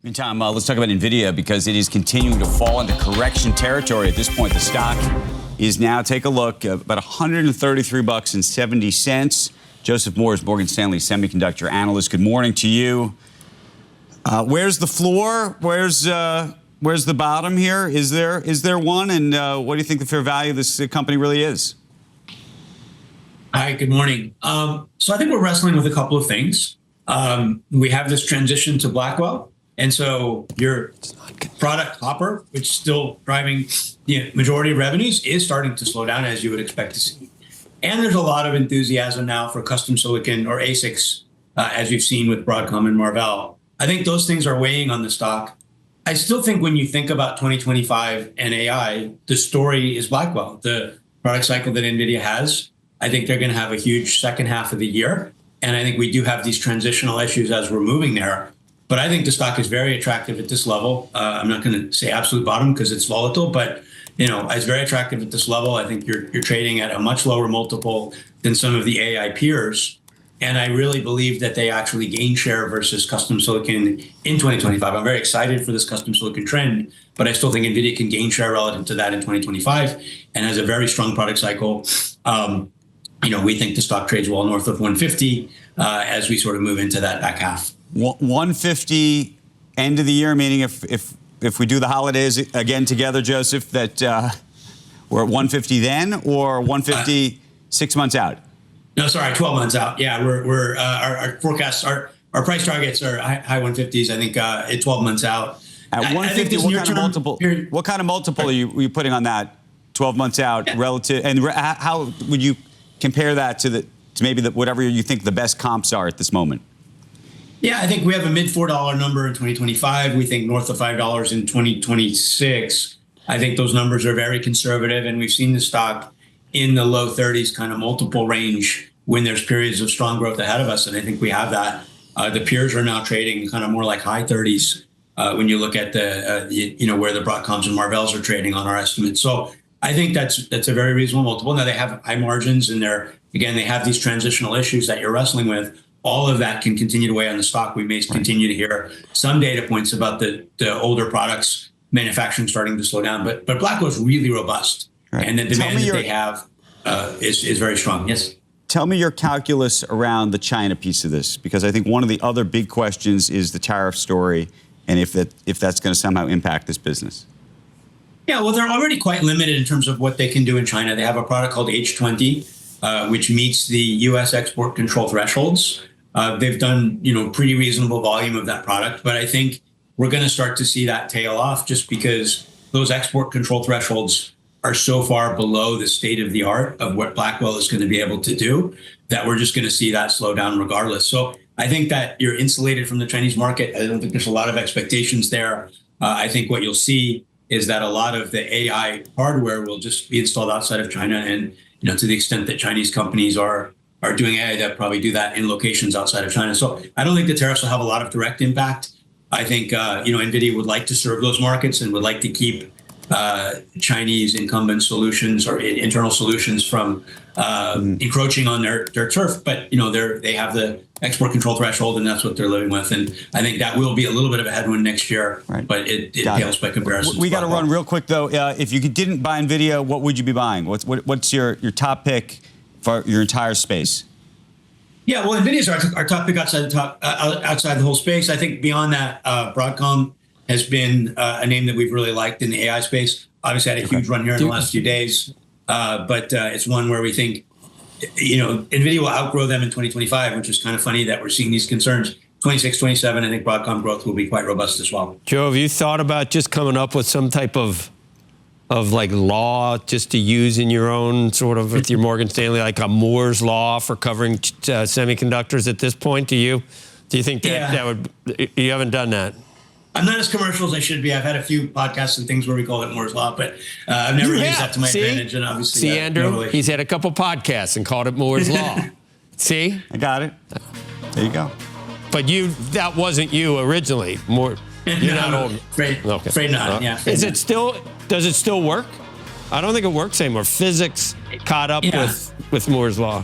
Meantime, let's talk about NVIDIA because it is continuing to fall into correction territory at this point. The stock is now, take a look, about $133.70. Joseph Moore is Morgan Stanley semiconductor analyst. Good morning to you. Where's the floor? Where's the bottom here? Is there one? And what do you think the fair value of this company really is? Hi, good morning. So I think we're wrestling with a couple of things. We have this transition to Blackwell. And so your product Hopper, which is still driving the majority of revenues, is starting to slow down, as you would expect to see. And there's a lot of enthusiasm now for custom silicon or ASICs, as we've seen with Broadcom and Marvell. I think those things are weighing on the stock. I still think when you think about 2025 and AI, the story is Blackwell, the product cycle that NVIDIA has. I think they're going to have a huge second half of the year. And I think we do have these transitional issues as we're moving there. But I think the stock is very attractive at this level. I'm not going to say absolute bottom because it's volatile, but it's very attractive at this level. I think you're trading at a much lower multiple than some of the AI peers. And I really believe that they actually gain share versus custom silicon in 2025. I'm very excited for this custom silicon trend, but I still think NVIDIA can gain share relative to that in 2025 and has a very strong product cycle. We think the stock trades well north of 150 as we sort of move into that back half. 150 end of the year, meaning if we do the holidays again together, Joseph, that we're at 150 then, or 150 6 months out? No, sorry, 12 months out. Yeah, we're our forecasts, our price targets are high 150s. I think at 12 months out. At 150, what kind of multiple are you putting on that 12 months out relative? And how would you compare that to maybe whatever you think the best comps are at this moment? Yeah, I think we have a mid $4 number in 2025. We think north of $5 in 2026. I think those numbers are very conservative, and we've seen the stock in the low 30s kind of multiple range when there's periods of strong growth ahead of us, and I think we have that. The peers are now trading kind of more like high 30s when you look at where the Broadcoms and Marvells are trading on our estimates. So I think that's a very reasonable multiple. Now they have high margins, and they have these transitional issues that you're wrestling with. All of that can continue to weigh on the stock. We may continue to hear some data points about the older products manufacturing starting to slow down, but Blackwell is really robust, and the demand that they have is very strong. Yes. Tell me your calculus around the China piece of this, because I think one of the other big questions is the tariff story, and if that's going to somehow impact this business. Yeah, well, they're already quite limited in terms of what they can do in China. They have a product called H20, which meets the U.S. export control thresholds. They've done, pretty reasonable volume of that product, but I think we're going to start to see that tail off just because those export control thresholds are so far below the state of the art of what Blackwell is going to be able to do that we're just going to see that slow down regardless. So I think that you're insulated from the Chinese market. I don't think there's a lot of expectations there. I think what you'll see is that a lot of the AI hardware will just be installed outside of China, and to the extent that Chinese companies are doing AI, they'll probably do that in locations outside of China. So I don't think the tariffs will have a lot of direct impact. I think, NVIDIA would like to serve those markets and would like to keep Chinese incumbent solutions or internal solutions from encroaching on their turf. But, they have the export control threshold, and that's what they're living with. And I think that will be a little bit of a headwind next year, but it pales by comparison. We got to run real quick, though. If you didn't buy NVIDIA, what would you be buying? What's your top pick for your entire space? Yeah, well, NVIDIA is our top pick outside the whole space. I think beyond that, Broadcom has been a name that we've really liked in the AI space. Obviously, had a huge run here in the last few days, but it's one where we think, NVIDIA will outgrow them in 2025, which is kind of funny that we're seeing these concerns. 26, 27, I think Broadcom growth will be quite robust as well. Joe, have you thought about just coming up with some type of like law just to use in your own sort of with your Morgan Stanley, like a Moore's law for covering semiconductors at this point? Do you think that would, you haven't done that? I'm not as commercial as I should be. I've had a few podcasts and things where we call it Moore's law, but I've never used that to my advantage. And obviously, see, Andrew, he's had a couple podcasts and called it Moore's law. See, I got it. There you go. But that wasn't you originally. You're not old. Afraid not. Yeah. Does it still work? I don't think it works anymore. Physics caught up with Moore's law.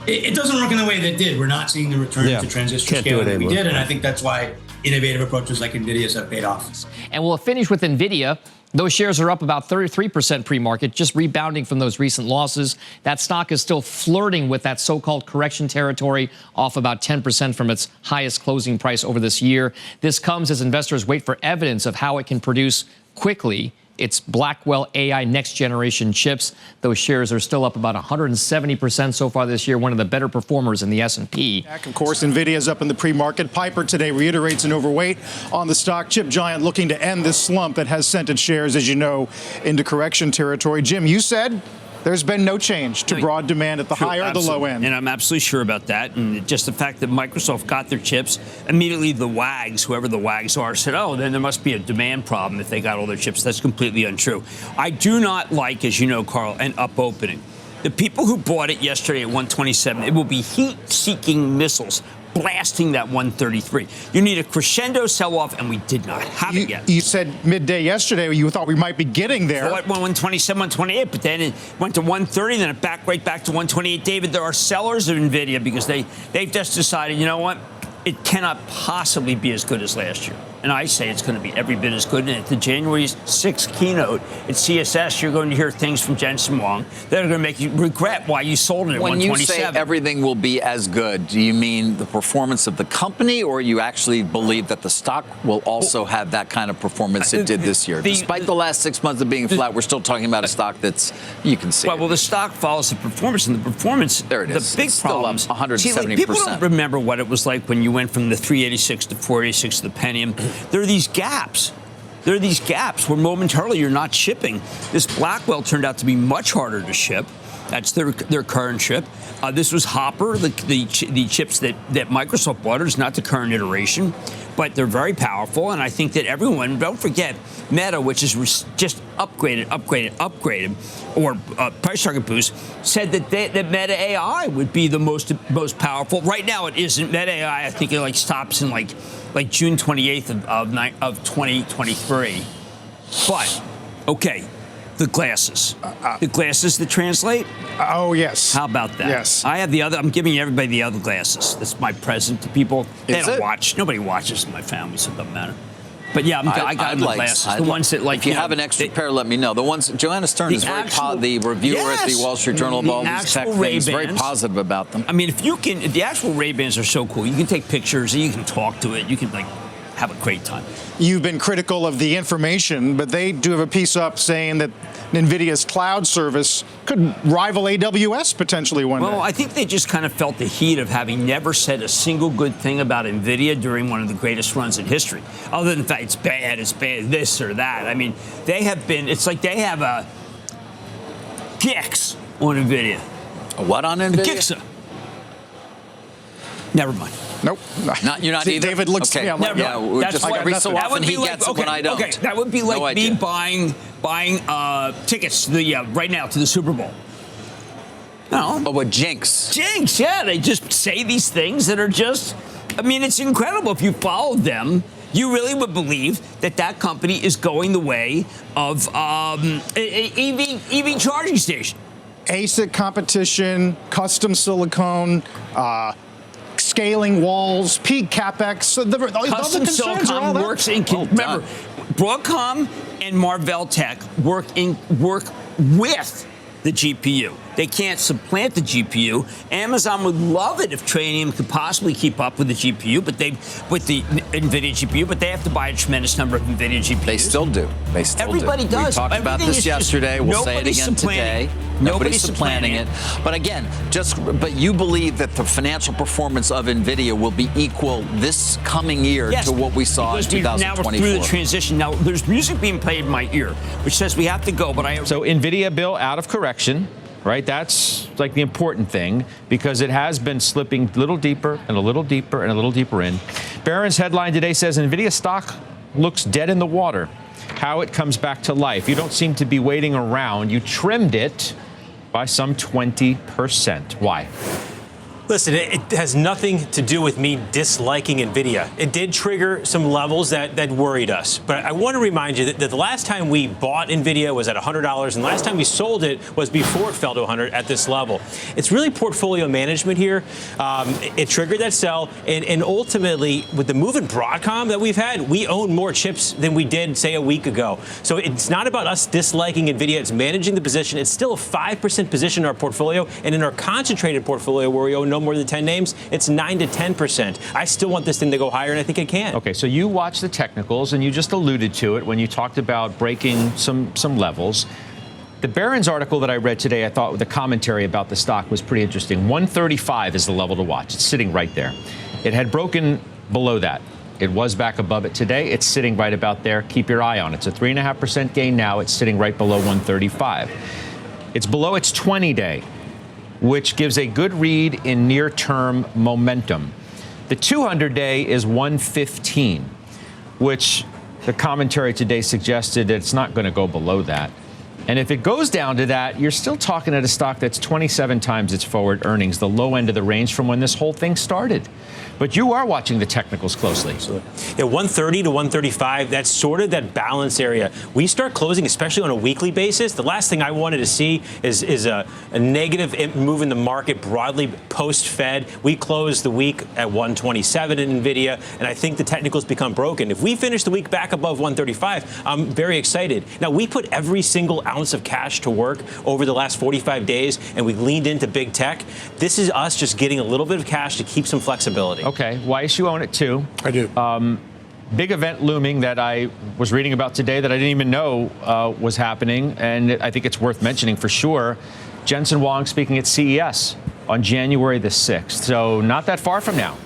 It doesn't work in the way that it did. We're not seeing the return to transistor scale that we did, and I think that's why innovative approaches like NVIDIA's have paid off. And we'll finish with NVIDIA. Those shares are up about 33% pre-market, just rebounding from those recent losses. That stock is still flirting with that so-called correction territory, off about 10% from its highest closing price over this year. This comes as investors wait for evidence of how it can produce quickly its Blackwell AI next-generation chips. Those shares are still up about 170% so far this year, one of the better performers in the S&P. Of course, NVIDIA is up in the pre-market. Piper today reiterates an overweight on the stock. Chip giant looking to end this slump that has sent its shares, as you know, into correction territory. Jim, you said there's been no change to broad demand at the higher or the low end. And I'm absolutely sure about that. And just the fact that Microsoft got their chips, immediately the wags, whoever the wags are, said, oh, then there must be a demand problem if they got all their chips. That's completely untrue. I do not like, as you know, Carl, an up opening. The people who bought it yesterday at 127, it will be heat-seeking missiles blasting that 133. You need a crescendo sell-off, and we did not have it yet. You said midday yesterday you thought we might be getting there. So it went 127, 128, but then it went to 130, then it backed right back to 128. David, there are sellers of NVIDIA because they've just decided, you know what? It cannot possibly be as good as last year. And I say it's going to be every bit as good. And at the January 6th keynote at CSS, you're going to hear things from Jensen Huang that are going to make you regret why you sold it at 127. When you say everything will be as good, do you mean the performance of the company, or you actually believe that the stock will also have that kind of performance it did this year? Despite the last 6 months of being flat, we're still talking about a stock that's, you can see. Well, the stock follows the performance, and the performance, there it is. The big it's problem, still up 170%. See, people don't remember what it was like when you went from the 386 to 486 to the Pentium. There are these gaps. There are these gaps where momentarily you're not shipping. This Blackwell turned out to be much harder to ship. That's their current chip. This was Hopper, the chips that Microsoft bought. It's not the current iteration, but they're very powerful. And I think that everyone, don't forget, Meta, which is just upgraded, or price target boost, said that Meta AI would be the most powerful. Right now, it isn't. Meta AI, I think it stops in like June 28th of 2023. But okay. The glasses that translate. Oh, yes. How about that? Yes. I have the other. I'm giving everybody the other glasses. That's my present to people. They don't watch. Nobody watches in my family, so it doesn't matter. But yeah, I got the glasses. The ones that If you have an extra pair, let me know. The ones Joanna Stern is the reviewer at the Wall Street Journal of all these tech things, very positive about them. I mean, if the actual Ray-Bans are so cool. You can take pictures, and you can talk to it. You can have a great time. You've been critical of the information, but they do have a piece up saying that NVIDIA's cloud service could rival AWS potentially one day. Well, I think they just kind of felt the heat of having never said a single good thing about NVIDIA during one of the greatest runs in history. Other than the fact it's bad, this or that. I mean, they have been, it's like they have a Gix on NVIDIA. A what on NVIDIA? A Gixa. Never mind. Nope. You're not either? David looks okay. to me. Every so often he gets it when I don't. Okay, that would be like me buying tickets to the right now to the Super Bowl. No. Oh, what jinx? Jinx, yeah. They just say these things that are just, I mean, it's incredible. If you followed them, you really would believe that company is going the way of EV charging station. ASIC competition, custom silicone, scaling walls, peak capex. Custom silicon works in. Remember, Broadcom and Marvell Tech work with the GPU. They can't supplant the GPU. Amazon would love it if Trainium could possibly keep up with the GPU, with the NVIDIA GPU, but they have to buy a tremendous number of NVIDIA GPUs. They still do. Everybody does. We talked about this yesterday. We'll say it again today. Nobody's supplanting it. But again, but you believe that the financial performance of NVIDIA will be equal this coming year to what we saw in 2024. Now we're through the transition. Now there's music being played in my ear, which says we have to go. But So NVIDIA, Bill, out of correction. Right, that's like the important thing because it has been slipping a little deeper and a little deeper and a little deeper in. Barron's headline today says NVIDIA stock looks dead in the water. How it comes back to life. You don't seem to be waiting around. You trimmed it by some 20%. Why? Listen, it has nothing to do with me disliking NVIDIA. It did trigger some levels that worried us. But I want to remind you that the last time we bought NVIDIA was at $100, and the last time we sold it was before it fell to 100 at this level. It's really portfolio management here. It triggered that sell, and ultimately, with the move in Broadcom that we've had, we own more chips than we did, say, a week ago. So it's not about us disliking NVIDIA. It's managing the position. It's still a 5% position in our portfolio, and in our concentrated portfolio where we own no more than 10 names, it's 9 to 10%. I still want this thing to go higher, and I think it can. Okay, so you watch the technicals, and you just alluded to it when you talked about breaking some levels. The Barron's article that I read today, I thought the commentary about the stock was pretty interesting. 135 is the level to watch. It's sitting right there. It had broken below that. It was back above it today. It's sitting right about there. Keep your eye on it. It's a 3.5% gain now. It's sitting right below 135. It's below its 20-day. Which gives a good read in near-term momentum. The 200-day is 115, which the commentary today suggested that it's not going to go below that. And if it goes down to that, you're still talking at a stock that's 27 times its forward earnings, the low end of the range from when this whole thing started. But you are watching the technicals closely. Yeah, 130 to 135, that's sort of that balance area. We start closing, especially on a weekly basis. The last thing I wanted to see is a negative move in the market broadly post-Fed. We closed the week at 127 in NVIDIA, and I think the technicals become broken. If we finish the week back above 135, I'm very excited. Now, we put every single ounce of cash to work over the last 45 days, and we leaned into big tech. This is us just getting a little bit of cash to keep some flexibility. Okay, Weiss, you own it too. I do. Big event looming that I was reading about today that I didn't even know was happening, and I think it's worth mentioning for sure. Jensen Huang speaking at CES on January the 6th, so not that far from now.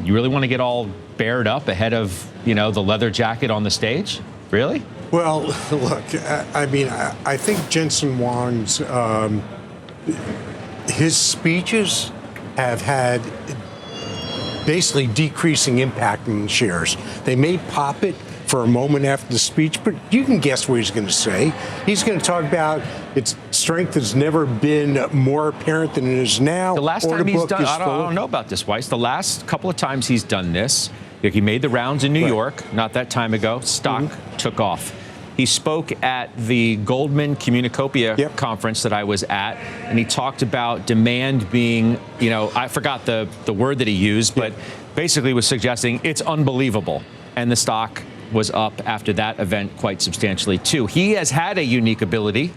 You really want to get all bared up ahead of, the leather jacket on the stage? Really? Well, look, I mean, I think Jensen Huang's, his speeches have had basically decreasing impact on the shares. They may pop it for a moment after the speech, but you can guess what he's going to say. He's going to talk about its strength has never been more apparent than it is now. The last time he's done, I don't know about this, Weiss. The last couple of times he's done this, he made the rounds in New York, not that time ago. Stock took off. He spoke at the Goldman Communicopia conference that I was at, and he talked about demand being, I forgot the word that he used, but basically was suggesting it's unbelievable. And the stock was up after that event quite substantially, too. He has had a unique ability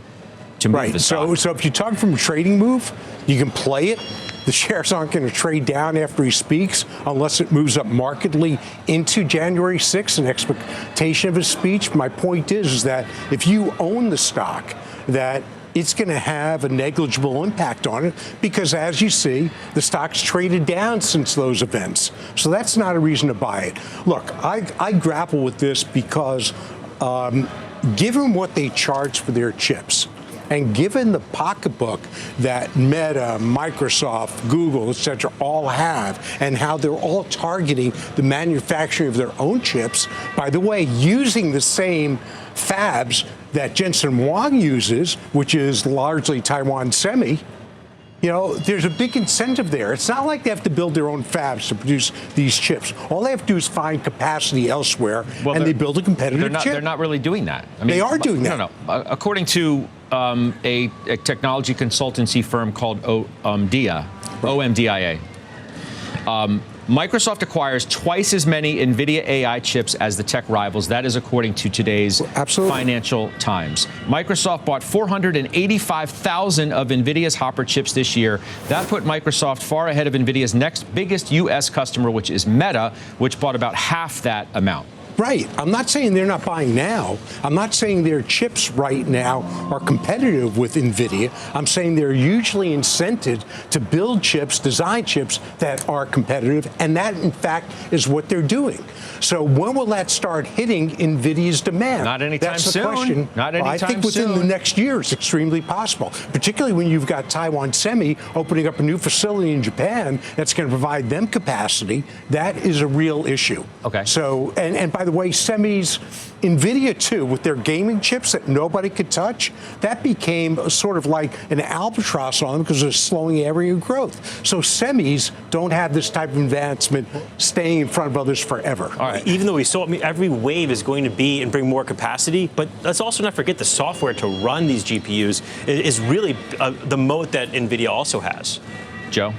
to move the stock. So if you talk from a trading move, you can play it. The shares aren't going to trade down after he speaks unless it moves up markedly into January 6th, an expectation of his speech. My point is that if you own the stock, that it's going to have a negligible impact on it because, as you see, the stock's traded down since those events. So that's not a reason to buy it. Look, I grapple with this because given what they charge for their chips, and given the pocketbook that Meta, Microsoft, Google, et cetera, all have, and how they're all targeting the manufacturing of their own chips, by the way, using the same fabs that Jensen Huang uses, which is largely Taiwan Semi, there's a big incentive there. It's not like they have to build their own fabs to produce these chips. All they have to do is find capacity elsewhere, and they build a competitive chip. They're not really doing that. I mean, they are doing that. No. According to a technology consultancy firm called OMDIA, Microsoft acquires twice as many NVIDIA AI chips as the tech rivals. That is according to today's Financial Times. Microsoft bought 485,000 of NVIDIA's Hopper chips this year. That put Microsoft far ahead of NVIDIA's next biggest U.S. customer, which is Meta, which bought about half that amount. Right. I'm not saying they're not buying now. I'm not saying their chips right now are competitive with NVIDIA. I'm saying they're hugely incented to build chips, design chips that are competitive, and that, in fact, is what they're doing. So when will that start hitting NVIDIA's demand? Not anytime soon. That's the question. Not anytime soon. I think within the next year, it's extremely possible, particularly when you've got Taiwan Semi opening up a new facility in Japan that's going to provide them capacity. That is a real issue. Okay. So, and by the way, semis, NVIDIA too, with their gaming chips that nobody could touch, that became sort of like an albatross on them because they're slowing area growth. So semis don't have this type of advancement staying in front of others forever. All right. Even though we saw, every wave is going to be and bring more capacity, but let's also not forget the software to run these GPUs is really the moat that NVIDIA also has. Joe?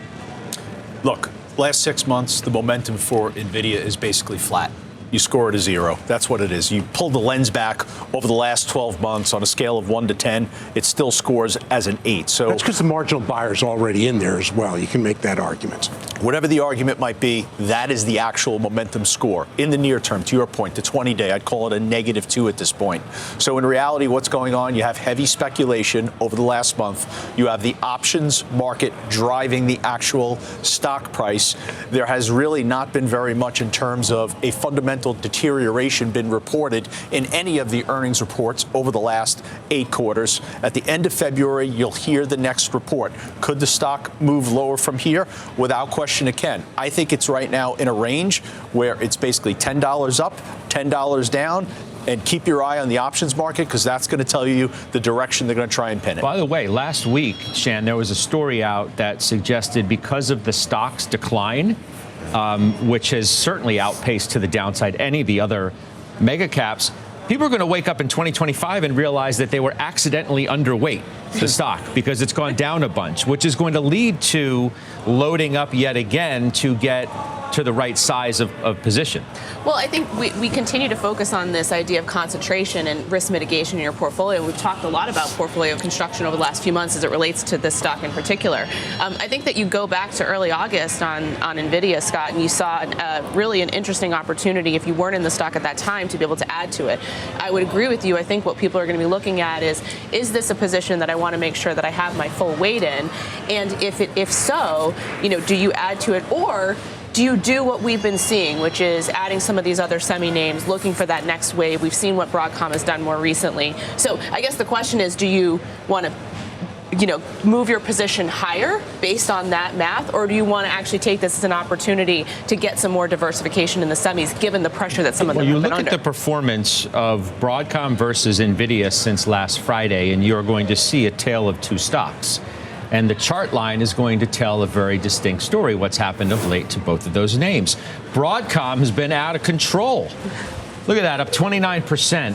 Look, last 6 months, the momentum for NVIDIA is basically flat. You score it a 0. That's what it is. You pull the lens back over the last 12 months on a scale of 1 to 10, it still scores as an 8. So that's because the marginal buyer's already in there as well. You can make that argument. Whatever the argument might be, that is the actual momentum score. In the near term, to your point, the 20-day, I'd call it a -2 at this point. So in reality, what's going on? You have heavy speculation over the last month. You have the options market driving the actual stock price. There has really not been very much in terms of a fundamental deterioration been reported in any of the earnings reports over the last 8 quarters. At the end of February, you'll hear the next report. Could the stock move lower from here? Without question, it can. I think it's right now in a range where it's basically $10 up, $10 down, and keep your eye on the options market because that's going to tell you the direction they're going to try and pin it. By the way, last week, Shan, there was a story out that suggested because of the stock's decline, which has certainly outpaced to the downside any of the other mega caps, people are going to wake up in 2025 and realize that they were accidentally underweight the stock because it's gone down a bunch, which is going to lead to loading up yet again to get to the right size of position. Well, I think we continue to focus on this idea of concentration and risk mitigation in your portfolio. We've talked a lot about portfolio construction over the last few months as it relates to this stock in particular. I think that you go back to early August on NVIDIA, Scott, and you saw really an interesting opportunity if you weren't in the stock at that time to be able to add to it. I would agree with you. I think what people are going to be looking at is this a position that I want to make sure that I have my full weight in? And if so, do you add to it, or do you do what we've been seeing, which is adding some of these other semi names, looking for that next wave? We've seen what Broadcom has done more recently. So I guess the question is, do you want to move your position higher based on that math, or do you want to actually take this as an opportunity to get some more diversification in the semis, given the pressure that some of them have been under? You look at the performance of Broadcom versus NVIDIA since last Friday, and you're going to see a tale of two stocks. And the chart line is going to tell a very distinct story, what's happened of late to both of those names. Broadcom has been out of control. Look at that, up 29%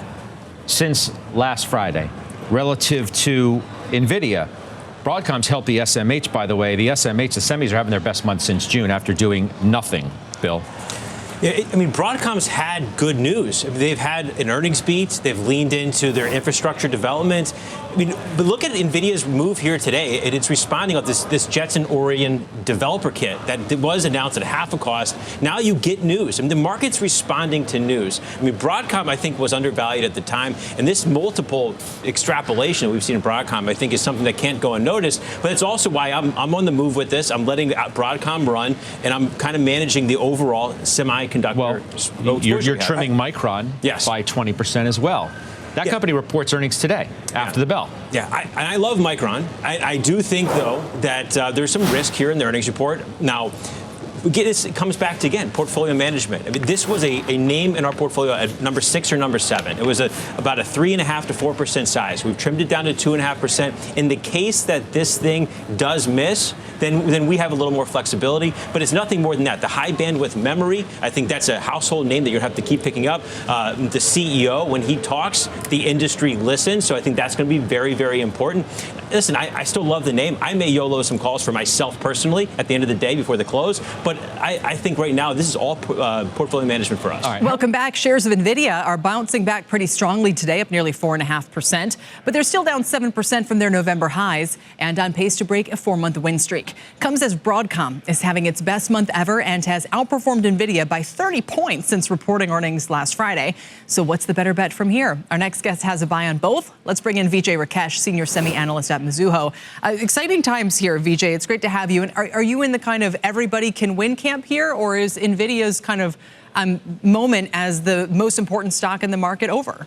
since last Friday relative to NVIDIA. Broadcom's helped the SMH, by the way. The SMH, the semis are having their best month since June after doing nothing, Bill. Broadcom's had good news. They've had an earnings beat. They've leaned into their infrastructure development. But look at NVIDIA's move here today. It's responding with this Jetson Orion developer kit that was announced at half a cost. Now you get news. The market's responding to news. Broadcom, I think, was undervalued at the time. And this multiple extrapolation that we've seen in Broadcom, I think, is something that can't go unnoticed. But it's also why I'm on the move with this. I'm letting Broadcom run, and I'm kind of managing the overall semiconductor. Well, you're trimming Micron by 20% as well. That company reports earnings today after the bell. Yeah, I love Micron. I do think, though, that there's some risk here in the earnings report. Now, it comes back to, again, portfolio management. This was a name in our portfolio at number 6 or number 7. It was about a 3.5% to 4% size. We've trimmed it down to 2.5%. In the case that this thing does miss, then we have a little more flexibility. But it's nothing more than that. The high bandwidth memory, I think that's a household name that you're going to have to keep picking up. The CEO, when he talks, the industry listens. So I think that's going to be very, very important. Listen, I still love the name. I may YOLO some calls for myself personally at the end of the day before the close. But I think right now this is all portfolio management for us. All right. Welcome back. Shares of NVIDIA are bouncing back pretty strongly today, up nearly 4.5%. But they're still down 7% from their November highs and on pace to break a 4-month win streak. Comes as Broadcom is having its best month ever and has outperformed NVIDIA by 30 points since reporting earnings last Friday. So what's the better bet from here? Our next guest has a buy on both. Let's bring in Vijay Rakesh, senior semi-analyst at Mizuho. Exciting times here, Vijay. It's great to have you. And are you in the kind of everybody can win camp here, or is NVIDIA's kind of moment as the most important stock in the market over?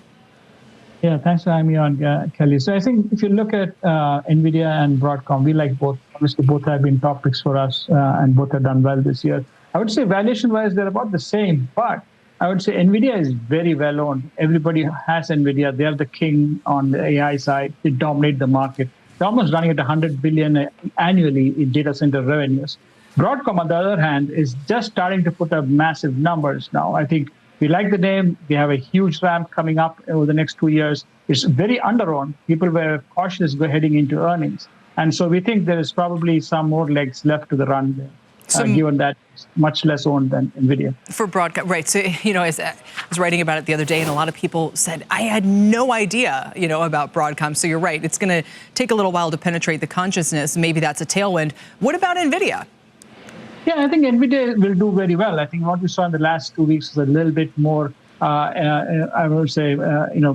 Yeah, thanks for having me on, Kelly. So I think if you look at NVIDIA and Broadcom, we like both. Obviously, both have been top picks for us, and both have done well this year. I would say valuation-wise, they're about the same, but I would say NVIDIA is very well owned. Everybody has NVIDIA. They are the king on the AI side. They dominate the market. They're almost running at $100 billion annually in data center revenues. Broadcom, on the other hand, is just starting to put up massive numbers now. I think we like the name. We have a huge ramp coming up over the next 2 years. It's very under-owned. People were cautious heading into earnings. And so we think there is probably some more legs left to the run there, given that it's much less owned than NVIDIA. For Broadcom, right. So, I was writing about it the other day, and a lot of people said, I had no idea, about Broadcom. So you're right. It's going to take a little while to penetrate the consciousness. Maybe that's a tailwind. What about NVIDIA? Yeah, I think NVIDIA will do very well. I think what we saw in the last 2 weeks is a little bit more, I would say,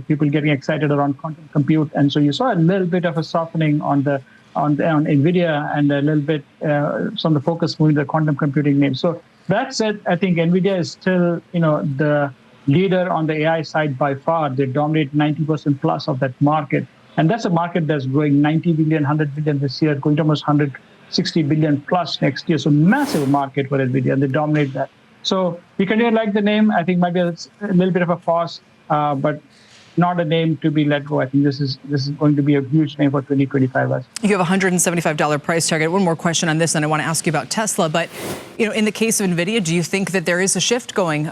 people getting excited around quantum compute. And so you saw a little bit of a softening on NVIDIA and a little bit some of the focus moving to the quantum computing names. So that said, I think NVIDIA is still, the leader on the AI side by far. They dominate 90% plus of that market. And that's a market that's growing 90 billion, 100 billion this year, going to almost 160 billion plus next year. So massive market for NVIDIA, and they dominate that. So we continue to like the name. I think maybe it's a little bit of a pause, but not a name to be let go. I think this is going to be a huge name for 2025. You have a $175 price target. One more question on this, and I want to ask you about Tesla. But in the case of NVIDIA, do you think that there is a shift going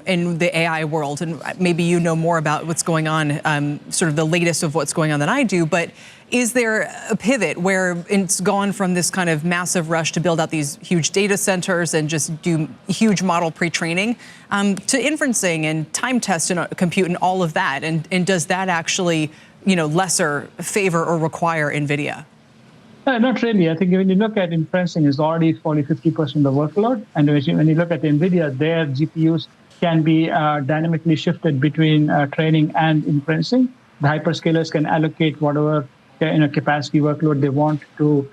in the AI world? And maybe you know more about what's going on, sort of the latest of what's going on than I do. But is there a pivot where it's gone from this kind of massive rush to build out these huge data centers and just do huge model pre-training to inferencing and time test and compute and all of that? And does that actually, lesser favor or require NVIDIA? Not really. I think when you look at inferencing, it's already 50% of the workload. And when you look at NVIDIA, their GPUs can be dynamically shifted between training and inferencing. The hyperscalers can allocate whatever capacity workload they want to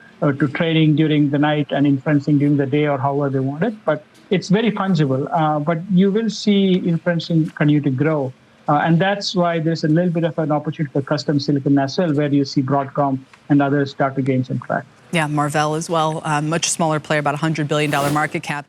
training during the night and inferencing during the day or however they want it. But it's very fungible. But you will see inferencing continue to grow. And that's why there's a little bit of an opportunity for custom silicon as well, where you see Broadcom and others start to gain some traction. Yeah, Marvell as well, much smaller player, about $100 billion market cap.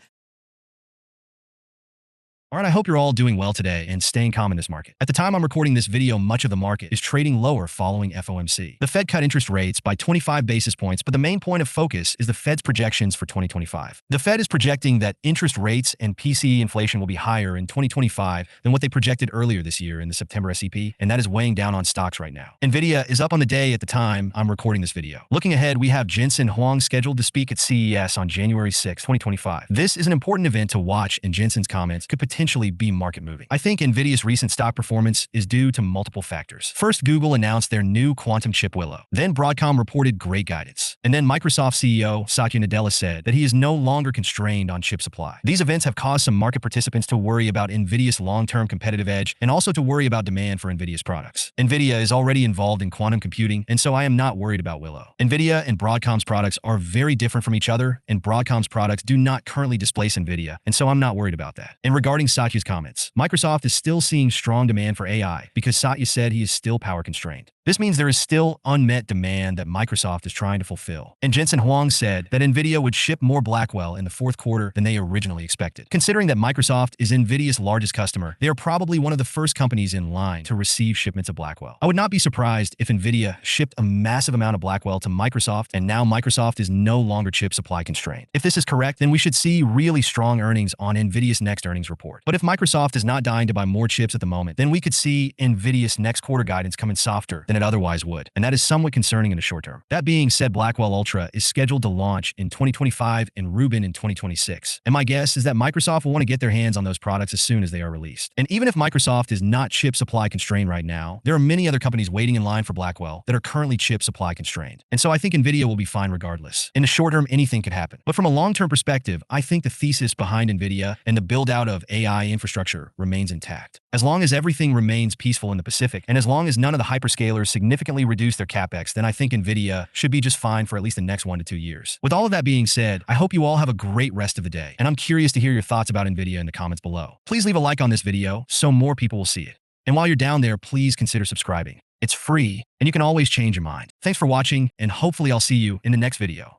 All right, I hope you're all doing well today and staying calm in this market. At the time I'm recording this video, much of the market is trading lower following FOMC. The Fed cut interest rates by 25 basis points, but the main point of focus is the Fed's projections for 2025. The Fed is projecting that interest rates and PCE inflation will be higher in 2025 than what they projected earlier this year in the September SEP, and that is weighing down on stocks right now. NVIDIA is up on the day at the time I'm recording this video. Looking ahead, we have Jensen Huang scheduled to speak at CES on January 6, 2025. This is an important event to watch, and Jensen's comments could potentially be market moving. I think NVIDIA's recent stock performance is due to multiple factors. First, Google announced their new quantum chip Willow. Then Broadcom reported great guidance. And then Microsoft CEO Satya Nadella said that he is no longer constrained on chip supply. These events have caused some market participants to worry about NVIDIA's long-term competitive edge and also to worry about demand for NVIDIA's products. NVIDIA is already involved in quantum computing, and so I am not worried about Willow. NVIDIA and Broadcom's products are very different from each other, and Broadcom's products do not currently displace NVIDIA, and so I'm not worried about that. And regarding Satya's comments, Microsoft is still seeing strong demand for AI because Satya said he is still power constrained. This means there is still unmet demand that Microsoft is trying to fulfill. And Jensen Huang said that NVIDIA would ship more Blackwell in the fourth quarter than they originally expected. Considering that Microsoft is NVIDIA's largest customer, they are probably one of the first companies in line to receive shipments of Blackwell. I would not be surprised if NVIDIA shipped a massive amount of Blackwell to Microsoft, and now Microsoft is no longer chip supply constrained. If this is correct, then we should see really strong earnings on NVIDIA's next earnings report. But if Microsoft is not dying to buy more chips at the moment, then we could see NVIDIA's next quarter guidance come in softer than it otherwise would, and that is somewhat concerning in the short term. That being said, Blackwell Ultra is scheduled to launch in 2025 and Rubin in 2026, and my guess is that Microsoft will want to get their hands on those products as soon as they are released. And even if Microsoft is not chip supply constrained right now, there are many other companies waiting in line for Blackwell that are currently chip supply constrained, and so I think NVIDIA will be fine regardless. In the short term, anything could happen, but from a long-term perspective, I think the thesis behind NVIDIA and the build-out of AI infrastructure remains intact. As long as everything remains peaceful in the Pacific, and as long as none of the hyperscalers significantly reduce their capex, then I think NVIDIA should be just fine for at least the next 1 to 2 years. With all of that being said, I hope you all have a great rest of the day, and I'm curious to hear your thoughts about NVIDIA in the comments below. Please leave a like on this video so more people will see it. And while you're down there, please consider subscribing. It's free, and you can always change your mind. Thanks for watching, and hopefully I'll see you in the next video.